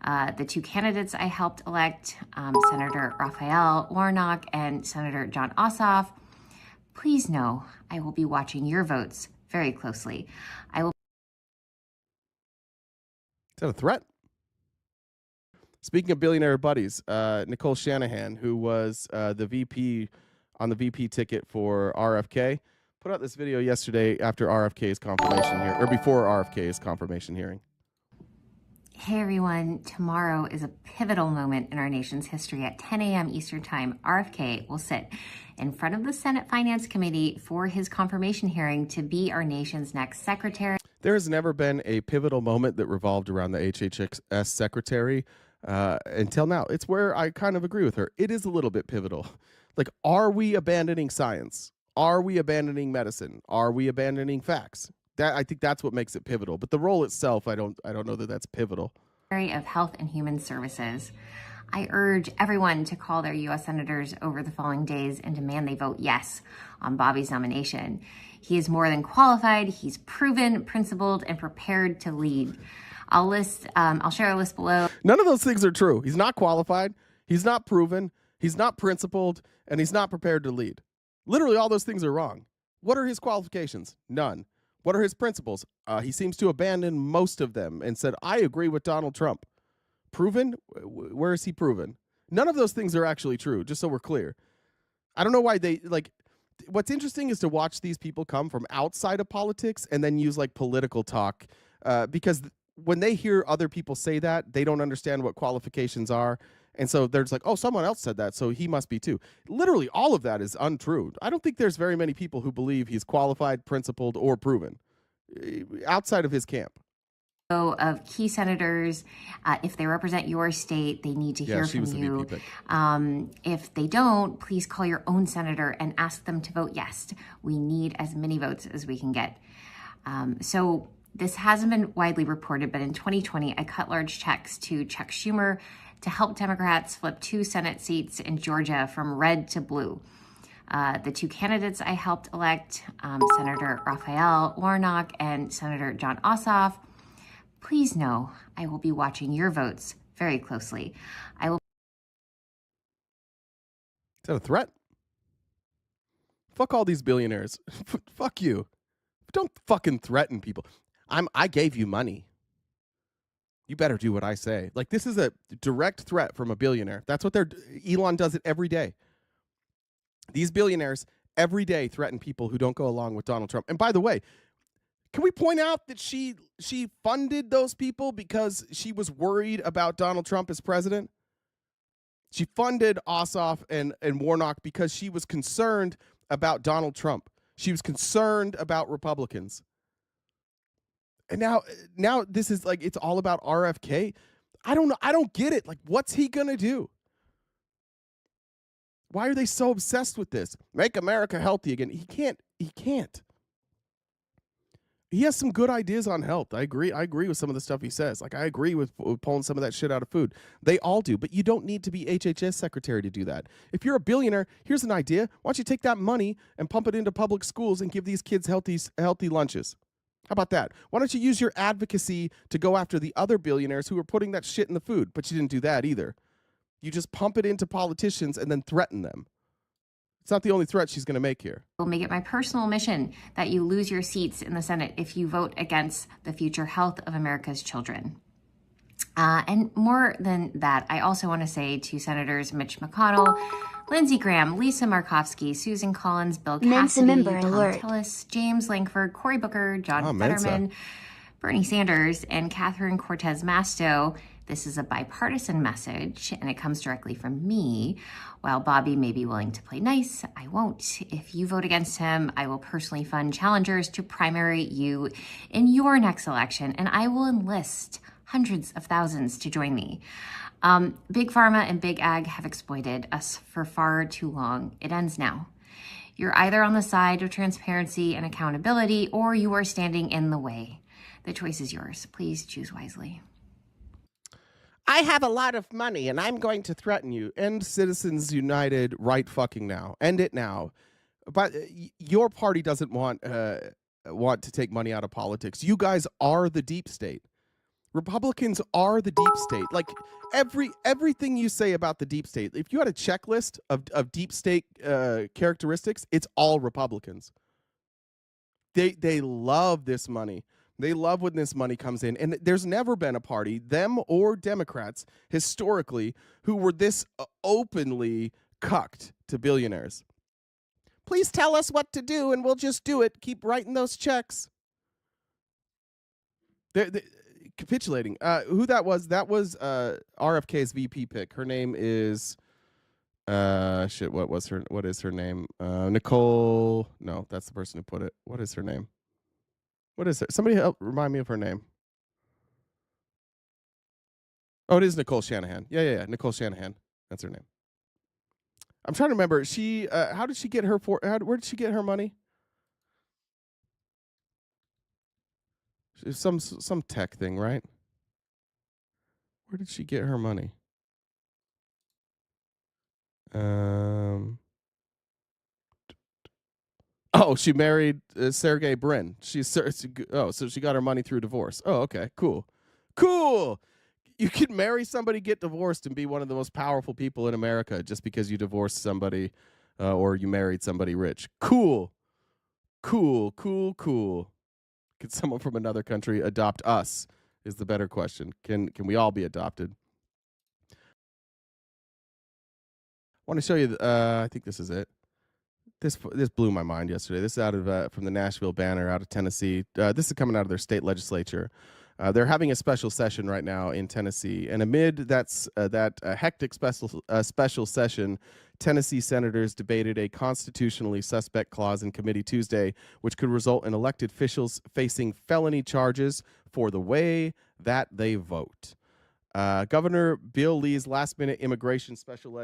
The two candidates I helped elect, Senator Raphael Warnock and Senator John Ossoff, please know I will be watching your votes very closely. I will. Is that a threat? Speaking of billionaire buddies, Nicole Shanahan, who was the VP on the VP ticket for RFK, put out this video yesterday after RFK's confirmation hearing, or before RFK's confirmation hearing. Hey everyone, tomorrow is a pivotal moment in our nation's history. At 10 a.m. Eastern Time, RFK will sit in front of the Senate Finance Committee for his confirmation hearing to be our nation's next secretary. There has never been a pivotal moment that revolved around the HHS secretary until now. It's where I kind of agree with her. It is a little bit pivotal. Like, are we abandoning science? Are we abandoning medicine? Are we abandoning facts? I think that's what makes it pivotal. But the role itself, I don't know that that's pivotal. Of Health and Human Services. I urge everyone to call their U.S. senators over the following days and demand they vote yes on Bobby's nomination. He is more than qualified. He's proven, principled, and prepared to lead. I'll share a list below. None of those things are true. He's not qualified. He's not proven. He's not principled, and he's not prepared to lead. Literally, all those things are wrong. What are his qualifications? None. What are his principles? He seems to abandon most of them and said, I agree with Donald Trump. Proven? Where is he proven? None of those things are actually true, just so we're clear. I don't know why they, like, what's interesting is to watch these people come from outside of politics and then use, like, political talk, because when they hear other people say that, they don't understand what qualifications are. And so they're just like, oh, someone else said that, so he must be too. Literally, all of that is untrue. I don't think there's very many people who believe he's qualified, principled, or proven outside of his camp. Of key senators, if they represent your state, they need to hear from you. If they don't, please call your own senator and ask them to vote yes. We need as many votes as we can get. So this hasn't been widely reported, but in 2020, I cut large checks to Chuck Schumer to help Democrats flip 2 Senate seats in Georgia from red to blue. The two candidates I helped elect, Senator Raphael Warnock and Senator John Ossoff, please know I will be watching your votes very closely. I will. Is that a threat? Fuck all these billionaires. Fuck you. Don't fucking threaten people. I gave you money. You better do what I say. Like, this is a direct threat from a billionaire. That's what Elon does it every day. These billionaires every day threaten people who don't go along with Donald Trump. And by the way, can we point out that she funded those people because she was worried about Donald Trump as president? She funded Ossoff and Warnock because she was concerned about Donald Trump. She was concerned about Republicans. And now this is like, it's all about RFK. I don't know. I don't get it. Like, what's he going to do? Why are they so obsessed with this? Make America healthy again. He can't. He has some good ideas on health. I agree with some of the stuff he says. Like, I agree with pulling some of that shit out of food. They all do, but you don't need to be HHS secretary to do that. If you're a billionaire, here's an idea. Why don't you take that money and pump it into public schools and give these kids healthy lunches? How about that? Why don't you use your advocacy to go after the other billionaires who are putting that shit in the food? But you didn't do that either. You just pump it into politicians and then threaten them. It's not the only threat she's going to make here. Will make it my personal mission that you lose your seats in the Senate if you vote against the future health of America's children. And more than that, I also want to say to Senators Mitch McConnell, Lindsey Graham, Lisa Murkowski, Susan Collins, Bill Cassidy, Tom Tillis, James Lankford, Cory Booker, John Fetterman, Bernie Sanders, and Catherine Cortez Masto. This is a bipartisan message, and it comes directly from me. While Bobby may be willing to play nice, I won't. If you vote against him, I will personally fund challengers to primary you in your next election, and I will enlist hundreds of thousands to join me. Big Pharma and Big Ag have exploited us for far too long. It ends now. You're either on the side of transparency and accountability, or you are standing in the way. The choice is yours. Please choose wisely. I have a lot of money and I'm going to threaten you. End Citizens United right fucking now. End it now. But your party doesn't want to take money out of politics. You guys are the deep state. Republicans are the deep state. Like everything you say about the deep state, if you had a checklist of deep state characteristics, it's all Republicans. They love this money. They love when this money comes in. And there's never been a party, them or Democrats, historically, who were this openly cucked to billionaires. Please tell us what to do and we'll just do it. Keep writing those checks. They're capitulating. Who that was RFK's VP pick. Her name is what is her name? Nicole. No, that's the person who put it. What is her name? What is it? Somebody help remind me of her name. Oh, it is Nicole Shanahan. Yeah. Nicole Shanahan. That's her name. I'm trying to remember. She how did she get her where did she get her money? Some tech thing, right? Where did she get her money? Oh, she married Sergey Brin. So she got her money through divorce. Oh, okay, cool. You can marry somebody, get divorced, and be one of the most powerful people in America just because you divorced somebody or you married somebody rich. Cool. Can someone from another country adopt us? Is the better question. Can we all be adopted? I want to show you. I think this is it. This blew my mind yesterday. This is out of from the Nashville Banner out of Tennessee. This is coming out of their state legislature. They're having a special session right now in Tennessee, and amid that hectic special session, Tennessee senators debated a constitutionally suspect clause in committee Tuesday, which could result in elected officials facing felony charges for the way that they vote. Governor Bill Lee's last-minute immigration special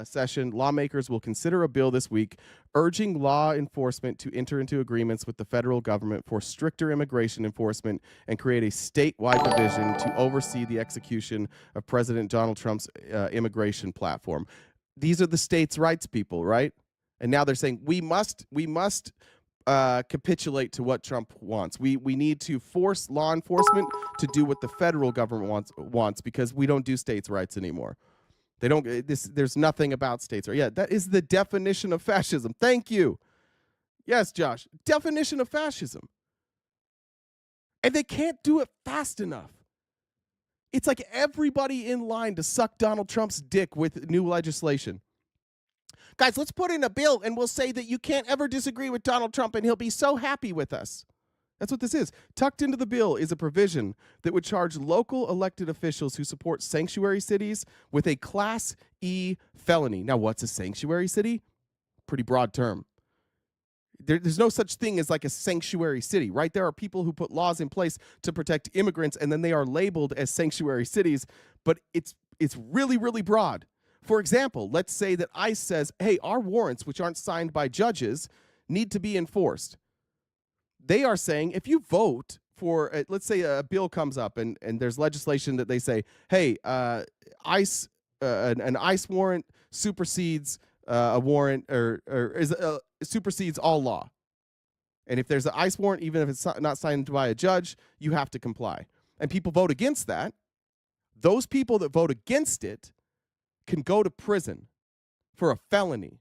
session, lawmakers will consider a bill this week urging law enforcement to enter into agreements with the federal government for stricter immigration enforcement and create a statewide division to oversee the execution of President Donald Trump's immigration platform. These are the states' rights people, right? And now they're saying we must capitulate to what Trump wants. We need to force law enforcement to do what the federal government wants because we don't do states' rights anymore. They don't. There's nothing about states' rights. Yeah, that is the definition of fascism. Thank you. Yes, Josh. Definition of fascism. And they can't do it fast enough. It's like everybody in line to suck Donald Trump's dick with new legislation. Guys, let's put in a bill and we'll say that you can't ever disagree with Donald Trump and he'll be so happy with us. That's what this is. Tucked into the bill is a provision that would charge local elected officials who support sanctuary cities with a Class E felony. Now, what's a sanctuary city? Pretty broad term. There's no such thing as like a sanctuary city, right? There are people who put laws in place to protect immigrants and then they are labeled as sanctuary cities, but it's really, really broad. For example, let's say that ICE says, hey, our warrants, which aren't signed by judges, need to be enforced. They are saying if you vote for, let's say a bill comes up and there's legislation that they say, hey, ICE, an ICE warrant supersedes a warrant or supersedes all law. And if there's an ICE warrant, even if it's not signed by a judge, you have to comply. And people vote against that. Those people that vote against it can go to prison for a felony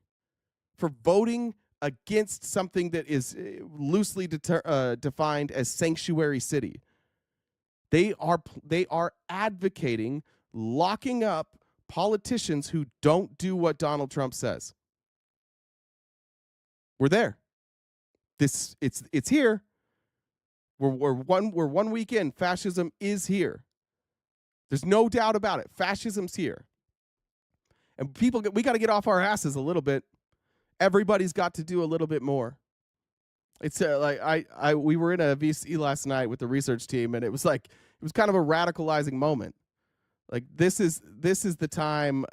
for voting against something that is loosely defined as sanctuary city. They are advocating locking up politicians who don't do what Donald Trump says. We're there. It's here. We're 1 week in. Fascism is here. There's no doubt about it. Fascism's here. And we got to get off our asses a little bit. Everybody's got to do a little bit more. It's like we were in a VC last night with the research team, and it was kind of a radicalizing moment. Like this is the time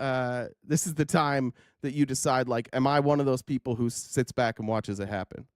that you decide, like, am I one of those people who sits back and watches it happen?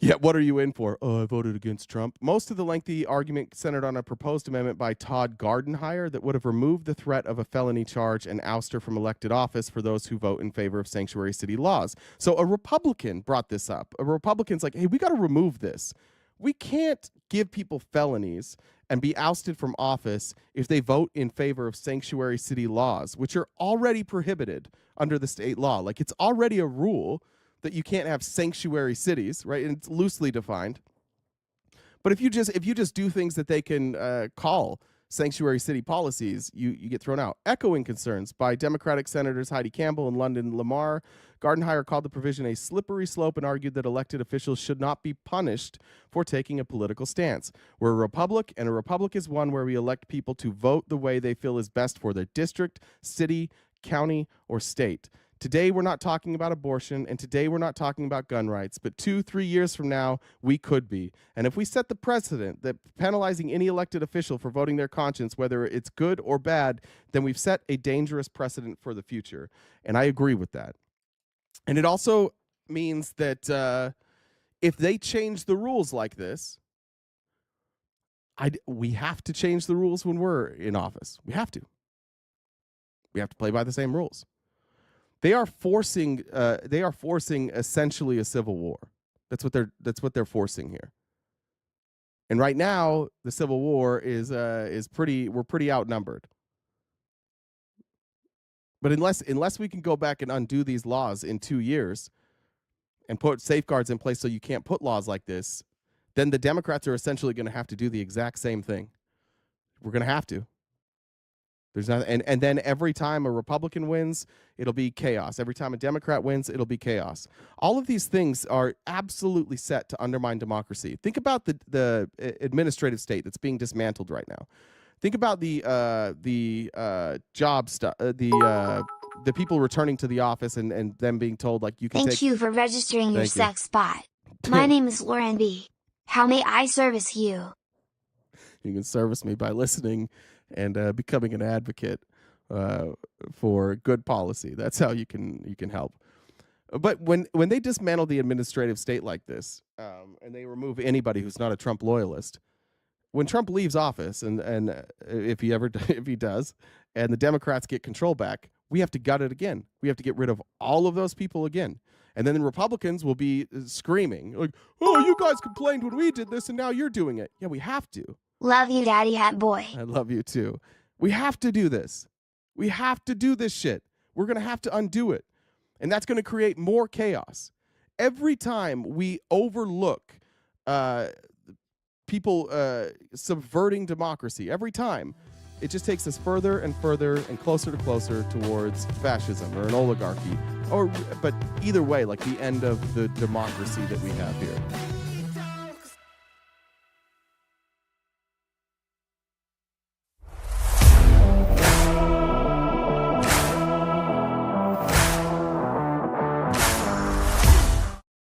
Yeah, what are you in for? Oh, I voted against Trump. Most of the lengthy argument centered on a proposed amendment by Todd Gardenhire that would have removed the threat of a felony charge and ouster from elected office for those who vote in favor of sanctuary city laws. So a Republican brought this up. A Republican's like, hey, we got to remove this. We can't give people felonies and be ousted from office if they vote in favor of sanctuary city laws, which are already prohibited under the state law. Like, it's already a rule that you can't have sanctuary cities, right? And it's loosely defined. But if you just do things that they can call sanctuary city policies, you get thrown out. Echoing concerns by Democratic Senators Heidi Campbell and London Lamar, Gardenhire called the provision a slippery slope and argued that elected officials should not be punished for taking a political stance. We're a republic, and a republic is one where we elect people to vote the way they feel is best for their district, city, county, or state. Today, we're not talking about abortion, and today we're not talking about gun rights, but 2-3 years from now, we could be. And if we set the precedent that penalizing any elected official for voting their conscience, whether it's good or bad, then we've set a dangerous precedent for the future. And I agree with that. And it also means that if they change the rules like this, we have to change the rules when we're in office. We have to. We have to play by the same rules. They are forcing essentially a civil war. That's what they're forcing here. And right now, the civil war we're pretty outnumbered. But unless we can go back and undo these laws in 2 years and put safeguards in place so you can't put laws like this, then the Democrats are essentially going to have to do the exact same thing. We're going to have to. There's not, and then every time a Republican wins, it'll be chaos. Every time a Democrat wins, it'll be chaos. All of these things are absolutely set to undermine democracy. Think about the administrative state that's being dismantled right now. Think about the job stuff, the people returning to the office and them being told, like, you can Thank you for registering your sex bot. My name is Lauren B. How may I service you? You can service me by listening and becoming an advocate for good policy. That's how you can help. But when they dismantle the administrative state like this, and they remove anybody who's not a Trump loyalist, when Trump leaves office, and if he does, and the Democrats get control back, we have to gut it again. We have to get rid of all of those people again. And then the Republicans will be screaming, like, oh, you guys complained when we did this, and now you're doing it. Yeah, we have to. Love you, Daddy Hat Boy. I love you too. We have to do this. We have to do this shit. We're going to have to undo it. And that's going to create more chaos. Every time we overlook people subverting democracy, every time, it just takes us further and further and closer towards fascism or an oligarchy. But either way, like the end of the democracy that we have here.